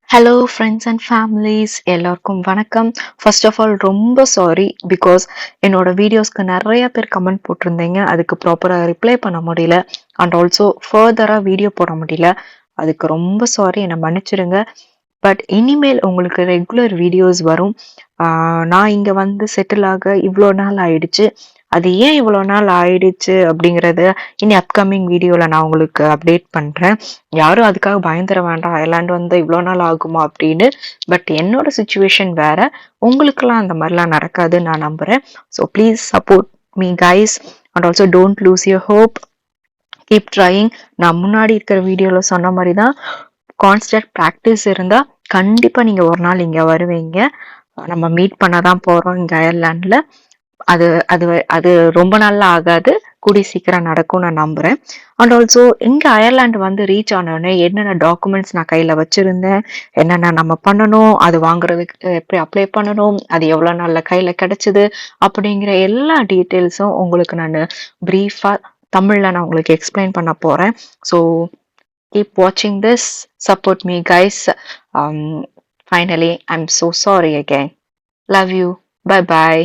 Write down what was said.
Hello friends and families எல்லாருக்கும் வணக்கம். First of all ரொம்ப சாரி பிகாஸ் என்னோட வீடியோஸ்க்கு நிறைய பேர் கமெண்ட் போட்டிருந்தீங்க. அதுக்கு ப்ராப்பராக ரிப்ளை பண்ண முடியல அண்ட் ஆல்சோ ஃபர்தராக வீடியோ போட முடியல. அதுக்கு ரொம்ப சாரி, என்னை மன்னிச்சிடுங்க. பட் இனிமேல் உங்களுக்கு ரெகுலர் வீடியோஸ் வரும். நான் இங்கே வந்து செட்டில் ஆக இவ்வளோ நாள் ஆயிடுச்சு. அது ஏன் இவ்வளோ நாள் ஆயிடுச்சு அப்படிங்கிறத இனி அப்கமிங் வீடியோவில் நான் உங்களுக்கு அப்டேட் பண்ணுறேன். யாரும் அதுக்காக பயந்துட வேண்டாம், அயர்லாந்து வந்து இவ்வளோ நாள் ஆகுமா அப்படின்னு. பட் என்னோட சுச்சுவேஷன் வேற. உங்களுக்கெல்லாம் அந்த மாதிரிலாம் நடக்காதுன்னு நான் நம்புறேன். So please support me guys and also don't lose your hope. Keep trying. நான் முன்னாடி இருக்கிற வீடியோவில் சொன்ன மாதிரி தான், கான்ஸ்டன்ட் ப்ராக்டிஸ் இருந்தால் கண்டிப்பாக நீங்கள் ஒரு நாள் இங்கே வருவீங்க. நம்ம மீட் பண்ண தான் போகிறோம் இங்கே அயர்லாண்டில். அது அது அது ரொம்ப நாள்ல ஆகாது, கூடி சீக்கிரம் நடக்கும் நான் நம்புறேன். அண்ட் ஆல்சோ இங்க அயர்லாந்து வந்து ரீச் ஆனோடனே என்னென்ன டாக்குமெண்ட்ஸ் நான் கையில வச்சிருந்தேன், என்னென்ன நம்ம பண்ணணும், அது வாங்குறதுக்கு எப்படி அப்ளை பண்ணணும், அது எவ்வளவு நாள்ல கையில கிடைச்சது அப்படிங்கிற எல்லா டீட்டெயில்ஸும் உங்களுக்கு நான் பிரீஃபா தமிழ்ல நான் உங்களுக்கு எக்ஸ்பிளைன் பண்ண போறேன். So keep watching this, support me guys. um Finally, I'm so sorry again. Love you. Bye bye.